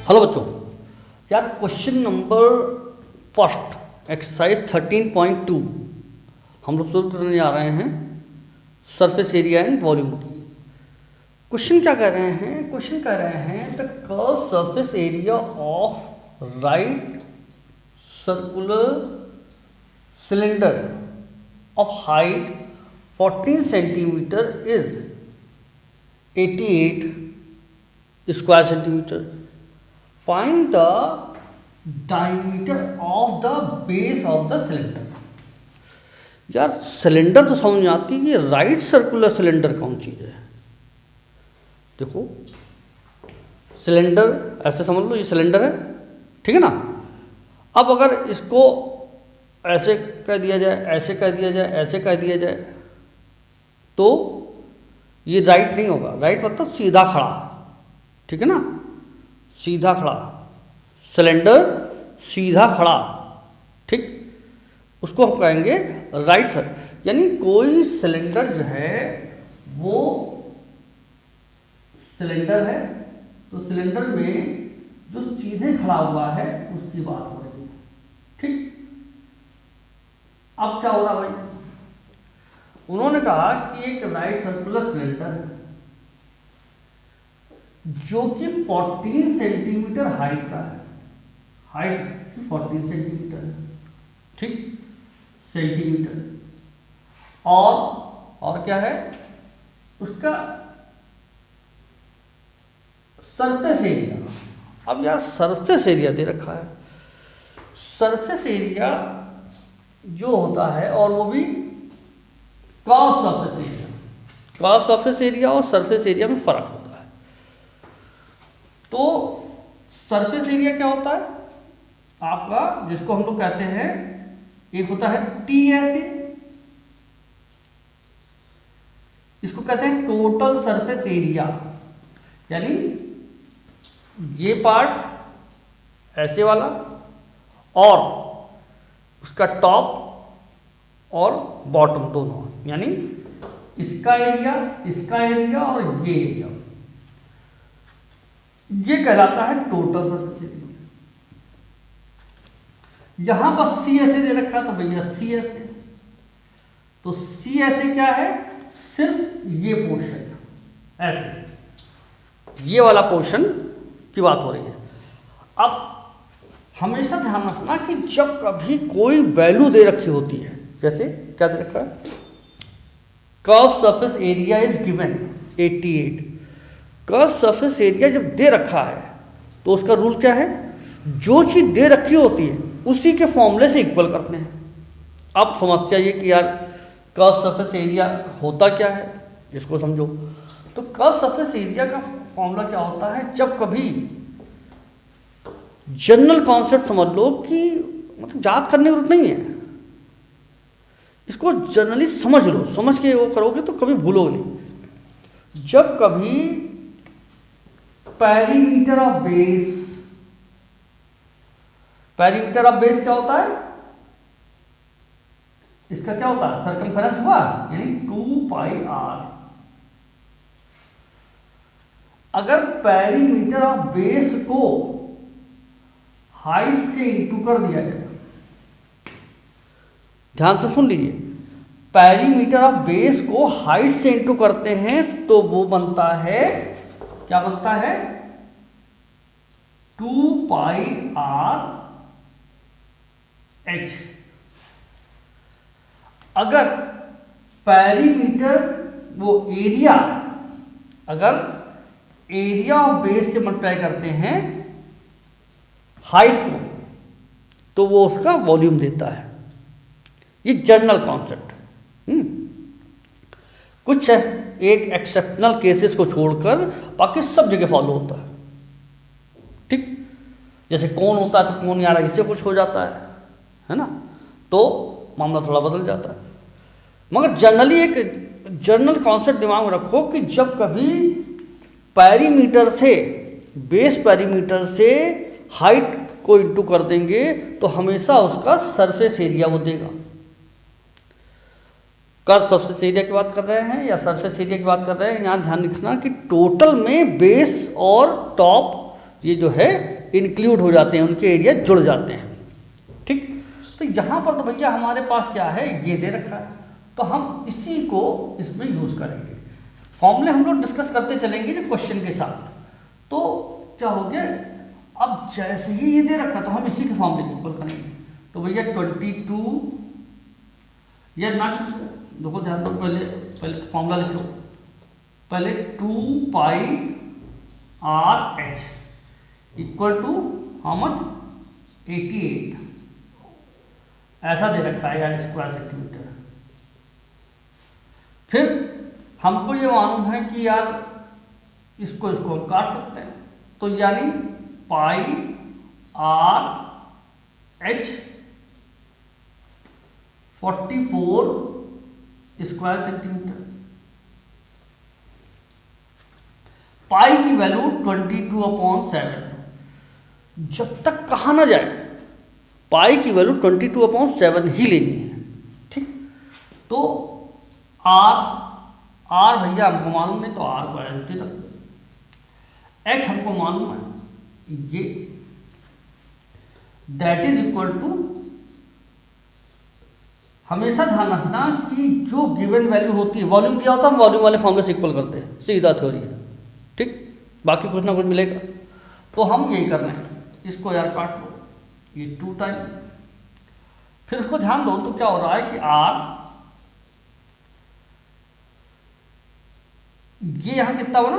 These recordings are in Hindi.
हेलो बच्चों, यार क्वेश्चन नंबर फर्स्ट एक्सरसाइज 13.2 हम लोग शुरू करने जा रहे हैं सरफेस एरिया एंड वॉल्यूम की। क्वेश्चन क्या कह रहे हैं? क्वेश्चन कह रहे हैं the curve surface area of right circular cylinder of height 14 centimetre is 88 square centimetre. Find the diameter of the base of the cylinder. यार सिलेंडर तो समझ में आती है कि राइट सर्कुलर सिलेंडर कौन चीज़ है। देखो सिलेंडर ऐसे समझ लो, ये सिलेंडर है, ठीक है ना। अब अगर इसको ऐसे कह दिया जाए, ऐसे कह दिया जाए, ऐसे कह दिया जाए तो ये राइट नहीं होगा। राइट मतलब सीधा खड़ा, ठीक है ना, सीधा खड़ा सिलेंडर, सीधा खड़ा, ठीक, उसको हम कहेंगे राइट साइड। यानी कोई सिलेंडर जो है वो सिलेंडर है तो सिलेंडर में जो सीधे खड़ा हुआ है उसकी बात हो रही है, ठीक। अब क्या हो रहा भाई, उन्होंने कहा कि एक राइट सर्कुलर सिलेंडर है जो कि 14 सेंटीमीटर हाइट का है, हाइट 14 सेंटीमीटर है, ठीक, सेंटीमीटर। और क्या है उसका सरफेस एरिया। अब यार सरफेस एरिया दे रखा है, सरफेस एरिया जो होता है और वो भी curve surface area. Curve surface area और सरफेस एरिया में फर्क होता है। तो सरफेस एरिया क्या होता है आपका, जिसको हम लोग कहते हैं, एक होता है टीएसए, इसको कहते हैं टोटल सरफेस एरिया। यानी ये पार्ट ऐसे वाला और उसका टॉप और बॉटम दोनों, यानी इसका एरिया और ये एरिया, ये कहलाता है टोटल सरफेस एरिया। यहां पर सी ऐसे दे रखा तो भैया सी ऐसे, तो सी ऐसे क्या है, सिर्फ ये पोर्शन ऐसे, ये वाला पोर्शन की बात हो रही है। अब हमेशा ध्यान रखना कि जब कभी कोई वैल्यू दे रखी होती है, जैसे क्या दे रखा है, curve surface area is given 88। Curve surface area जब दे रखा है तो उसका रूल क्या है, जो चीज़ दे रखी होती है उसी के फॉर्मूले से इक्वल करते हैं। अब समझते आइए कि यार कर्व सरफेस एरिया होता क्या है, इसको समझो। तो कर्व सरफेस एरिया का फॉर्मूला क्या होता है, जब कभी जनरल कॉन्सेप्ट समझ लो कि मतलब याद करने की जरूरत नहीं है, इसको जनरली समझ लो, समझ के वो करोगे तो कभी भूलोगे नहीं। जब कभी perimeter of base, perimeter of base क्या होता है, इसका क्या होता है, सर्कमफेरेंस हुआ, यानी 2πr। अगर पेरीमीटर ऑफ बेस को हाइट से इंटू कर दिया जाए, ध्यान से सुन लीजिए, पेरीमीटर ऑफ बेस को हाइट से इंटू करते हैं तो वो बनता है, क्या बनता है, 2πrh। अगर पेरीमीटर वो एरिया, अगर एरिया ऑफ बेस से मल्टीप्लाई करते हैं हाइट को तो वो उसका वॉल्यूम देता है। ये जनरल कॉन्सेप्ट। कुछ एक एक्सेप्शनल केसेस को छोड़कर बाकी सब जगह फॉलो होता है, ठीक। जैसे कौन होता है तो कौन यार इससे कुछ हो जाता है ना, तो मामला थोड़ा बदल जाता है। मगर जनरली एक जनरल कॉन्सेप्ट दिमाग में रखो कि जब कभी पेरीमीटर से, बेस पेरीमीटर से हाइट को इंटू कर देंगे तो हमेशा उसका सरफेस एरिया वो देगा। कर्व सरफेस एरिया की बात कर रहे हैं या सरफेस एरिया की बात कर रहे हैं, यहाँ ध्यान रखना कि टोटल में बेस और टॉप ये जो है इंक्लूड हो जाते हैं, उनके एरिया जुड़ जाते हैं। ठीक, तो यहाँ पर तो भैया हमारे पास क्या है, ये दे रखा है, तो हम इसी को इसमें यूज़ करेंगे। फॉर्मूले हम लोग डिस्कस करते चलेंगे जो क्वेश्चन के साथ। तो क्या हो गया, अब जैसे ही ये दे रखा तो हम इसी के फॉर्मूले को इक्वल करेंगे। तो भैया 22 या ना, देखो ध्यान दो, पहले फॉर्मूला लिख लो, पहले 2 pi R H equal to how much, 88 ऐसा दे रखा है यार स्क्वायर सेंटीमीटर। फिर हमको ये मालूम है कि यार इसको हम काट सकते हैं, तो यानी पाई आर एच 44 स्क्वायर सेंटीमीटर। पाई की वैल्यू 22/7, जब तक कहा ना जाए पाई की वैल्यू 22/7 ही लेनी है। ठीक, तो आर भैया हमको मालूम है, तो आर को एज इट रख, एच हमको मालूम है ये, दैट इज इक्वल टू, हमेशा ध्यान रखना कि जो गिवन वैल्यू होती है, वॉल्यूम दिया होता है हम वॉल्यूम वाले फॉर्मूले से इक्वल करते हैं, सीधा थ्योरी है। ठीक, बाकी कुछ ना कुछ मिलेगा, तो हम यही कर रहे हैं। इसको यार काट लो, ये 2 टाइम, फिर इसको ध्यान दो तो क्या हो रहा है कि आर, ये यहाँ कितना बना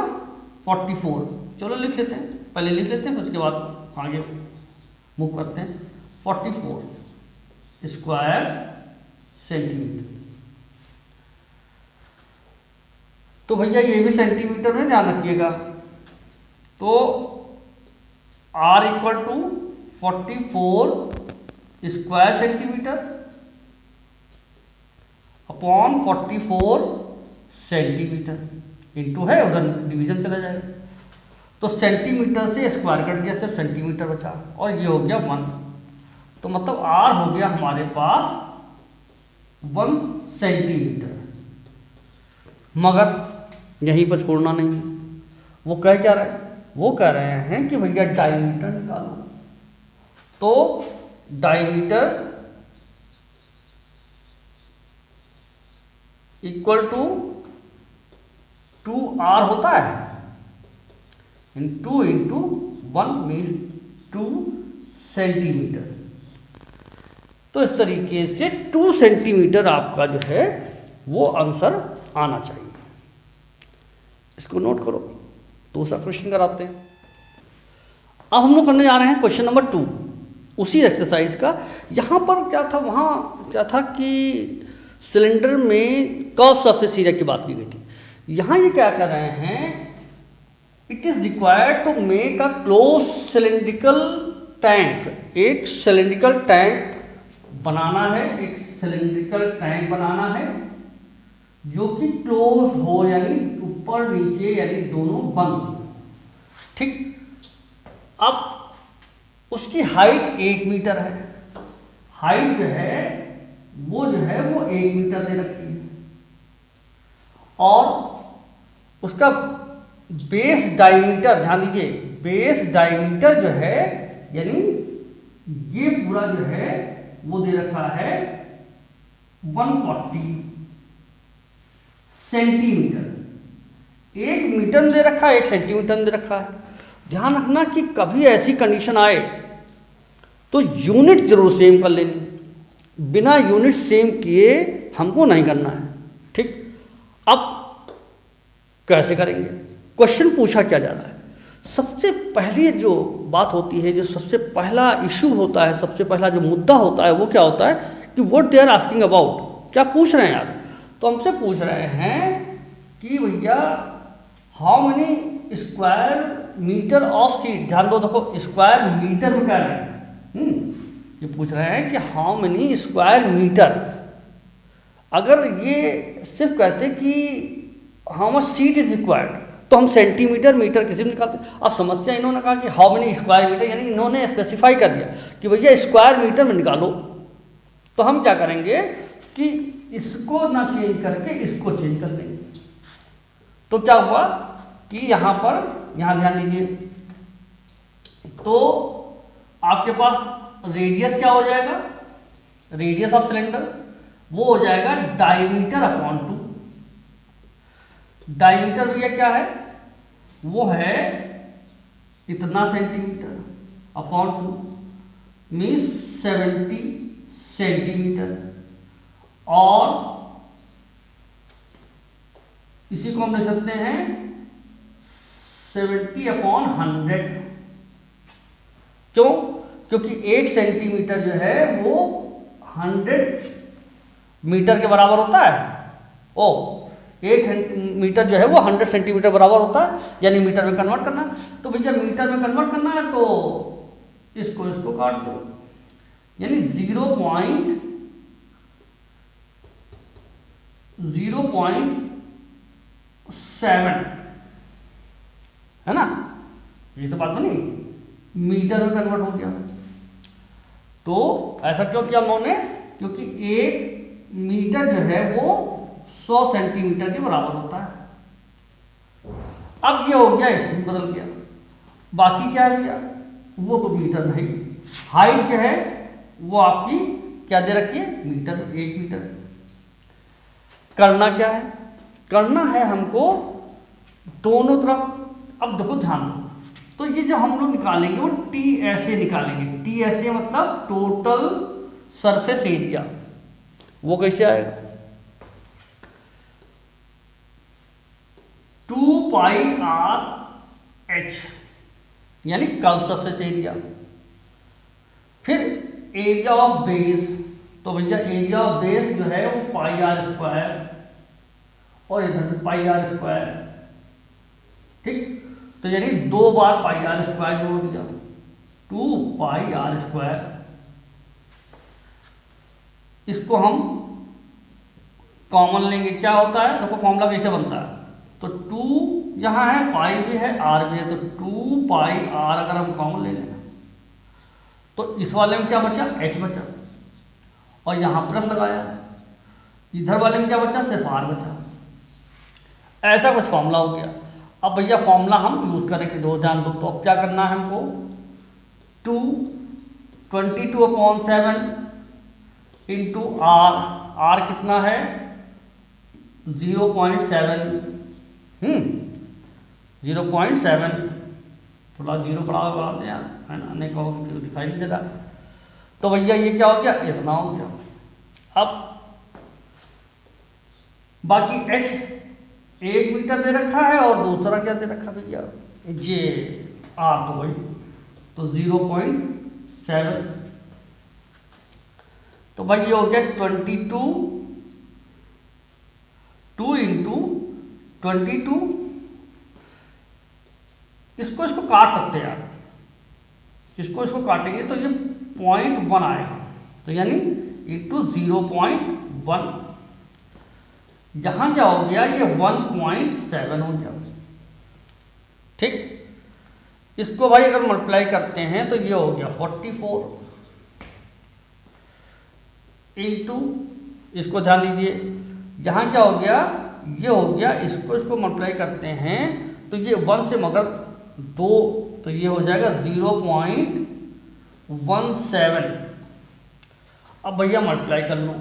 44, चलो लिख लेते हैं, पहले लिख लेते हैं फिर उसके बाद आगे मूव करते हैं। 44 स्क्वायर सेंटीमीटर, तो भैया ये भी सेंटीमीटर में ध्यान रखिएगा। तो R equal to 44 square centimeter upon 44 centimeter, into है उधर डिवीजन चला जाएगा, तो सेंटीमीटर से स्क्वायर कट गया, सिर्फ सेंटीमीटर बचा, और ये हो गया 1, तो मतलब R हो गया हमारे पास 1 सेंटीमीटर। मगर यहीं पर छोड़ना नहीं, वो कह क्या रहे हैं, वो कह रहे हैं कि भैया डायमीटर निकालो, तो डायमीटर इक्वल टू 2R होता है, इंटू 1 मीन्स 2 सेंटीमीटर। तो इस तरीके से 2 सेंटीमीटर आपका जो है वो आंसर आना चाहिए। इसको नोट करो, दूसरा क्वेश्चन कराते हैं। अब हम लोग करने जा रहे हैं क्वेश्चन नंबर 2 उसी एक्सरसाइज का। यहाँ पर क्या था, वहाँ क्या था कि सिलेंडर में कर्व सरफेस एरिया की बात की गई थी। यहाँ ये क्या कर रहे हैं, it is required to make a close cylindrical tank, एक सिलेंड्रिकल टैंक बनाना है, एक सिलेंड्रिकल टैंक बनाना है जो कि क्लोज हो, यानी ऊपर नीचे यानी दोनों बंद। ठीक, अब उसकी हाइट 1 मीटर है, हाइट जो है वो 1 मीटर दे रखी है, और उसका बेस डायमीटर, ध्यान दीजिए, बेस डायमीटर जो है यानी ये पूरा जो है वो दे रखा है 140 सेंटीमीटर। 1 मीटर में दे रखा है, 1 सेंटीमीटर में दे रखा है। ध्यान रखना कि कभी ऐसी कंडीशन आए तो यूनिट जरूर सेम कर लेनी, बिना यूनिट सेम किए हमको नहीं करना है। ठीक, अब कैसे करेंगे, क्वेश्चन पूछा क्या जा रहा है। सबसे पहली जो बात होती है, जो सबसे पहला इशू होता है, सबसे पहला जो मुद्दा होता है वो क्या होता है कि what they are asking about, क्या पूछ रहे हैं यार। तो हमसे पूछ रहे हैं कि भैया how many square meter of sheet, ध्यान दो, देखो स्क्वायर मीटर में कह रहे हैं, ये पूछ रहे हैं कि हाउ मेनी स्क्वायर मीटर। अगर ये सिर्फ कहते कि how much sheet is required तो हम सेंटीमीटर मीटर किसी में निकालते। अब समस्या इन्होंने कहा कि हाउ मेनी स्क्वायर मीटर, यानी इन्होंने स्पेसिफाई कर दिया कि भैया स्क्वायर मीटर में निकालो। तो हम क्या करेंगे कि इसको ना चेंज करके इसको चेंज कर देंगे। तो क्या हुआ कि यहाँ पर, यहाँ ध्यान दीजिए, तो आपके पास रेडियस क्या हो जाएगा, रेडियस ऑफ सिलेंडर वो हो जाएगा डायमीटर अपॉन 2। डायमीटर भैया क्या है, वो है इतना सेंटीमीटर अपॉन 2 मीन्स 70 सेंटीमीटर। और इसी को हम लिख सकते हैं 70 अपॉन 100। क्यों? क्योंकि 1 सेंटीमीटर जो है वो 100 मीटर के बराबर होता है। 1 मीटर जो है वो 100 सेंटीमीटर बराबर होता है, यानी मीटर में कन्वर्ट करना है। तो भैया मीटर में कन्वर्ट करना है तो इसको काट दो, यानी 0.07 है ना, ये तो बात बनी, मीटर में कन्वर्ट हो गया। तो ऐसा क्यों किया हम लोगों ने, क्योंकि 1 मीटर जो है वो 100 सेंटीमीटर के बराबर होता है। अब ये हो गया, इसमें बदल गया। बाकी क्या है भैया, वो तो मीटर नहीं, हाइट जो है वो आपकी क्या दे रखी है, मीटर, 1 मीटर। करना क्या है, करना है हमको दोनों तरफ। अब देखो ध्यान दो, तो ये जो हम लोग निकालेंगे वो टी ऐसे निकालेंगे। टी ऐसे मतलब टोटल सरफेस एरिया। वो कैसे आएगा, 2πr/h यानी कर्व सरफेस एरिया। फिर एरिया ऑफ बेस, तो भैया एरिया ऑफ बेस जो है वो πr² और इधर से πr²। ठीक, तो यानी 2 बार πr² जोड़ दिया, 2πr²। इसको हम कॉमन लेंगे, क्या होता है देखो फॉर्मूला कैसे बनता है। तो 2 यहाँ है, पाई भी है, आर भी है, तो 2πr अगर हम कॉमन ले लें तो इस वाले में क्या बचा, h बचा, और यहाँ प्लस लगाया। इधर वाले में क्या बचा, सिर्फ r बचा। ऐसा कुछ फॉर्मूला हो गया। अब भैया फॉर्मूला हम यूज करेंगे, दो ध्यान दो। तो अब क्या करना है हमको, 22/7 इंटू आर। आर कितना है, 0.7। 0.7, थोड़ा 0 बढ़ा दें यार, है ना, नहीं कहोगे कि दिखाई नहीं दे रहा। तो भैया ये क्या हो गया, इतना हो गया। अब बाकी h 1 मीटर दे रखा है और दूसरा क्या दे रखा भैया, ये r तो वही, तो 0.7। तो भाई ये हो गया 2 इंटू 22। इसको काट सकते हैं यार, इसको काटेंगे तो ये 0.1 आएगा, तो यानी इंटू 0.1। यहां क्या हो गया, ये 1.7 हो गया। ठीक, इसको भाई अगर मल्टीप्लाई करते हैं तो ये हो गया 44 इंटू, इसको ध्यान दीजिए, यहाँ क्या हो गया, ये हो गया। इसको मल्टीप्लाई करते हैं तो ये 1 से मगर 2, तो ये हो जाएगा 0.17। अब भैया मल्टीप्लाई कर लो,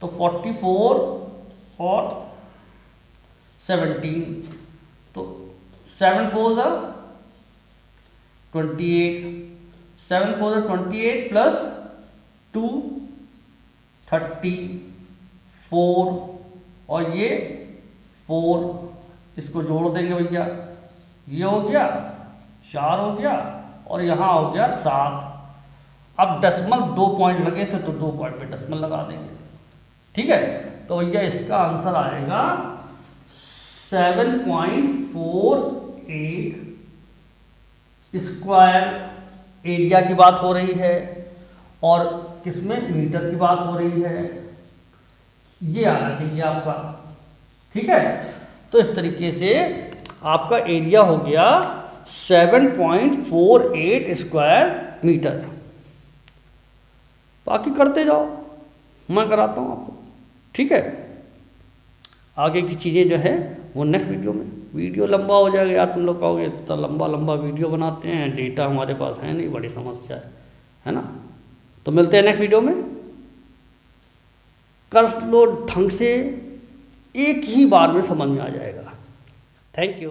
तो 44 और 17, तो 7 4 28, 7 4 28 प्लस 2 34 और ये 4, इसको जोड़ देंगे भैया, ये हो गया 4 हो गया और यहाँ हो गया 7। अब डेसिमल 2 पॉइंट लगे थे तो 2 पॉइंट पे डेसिमल लगा देंगे। ठीक है, तो भैया इसका आंसर आएगा 7.48 स्क्वायर। एरिया की बात हो रही है और किसमें, मीटर की बात हो रही है, ये आना चाहिए आपका। ठीक है, तो इस तरीके से आपका एरिया हो गया 7.48 स्क्वायर मीटर। बाकी करते जाओ, मैं कराता हूँ आपको। ठीक है, आगे की चीज़ें जो है वो नेक्स्ट वीडियो में। वीडियो लंबा हो जाएगा यार, तुम लोग कहोगे तो लंबा लंबा वीडियो बनाते हैं, डेटा हमारे पास है नहीं, बड़ी समस्या है ना। तो मिलते हैं नेक्स्ट वीडियो में। कर लो ढंग से, एक ही बार में समझ में आ जाएगा। Thank you.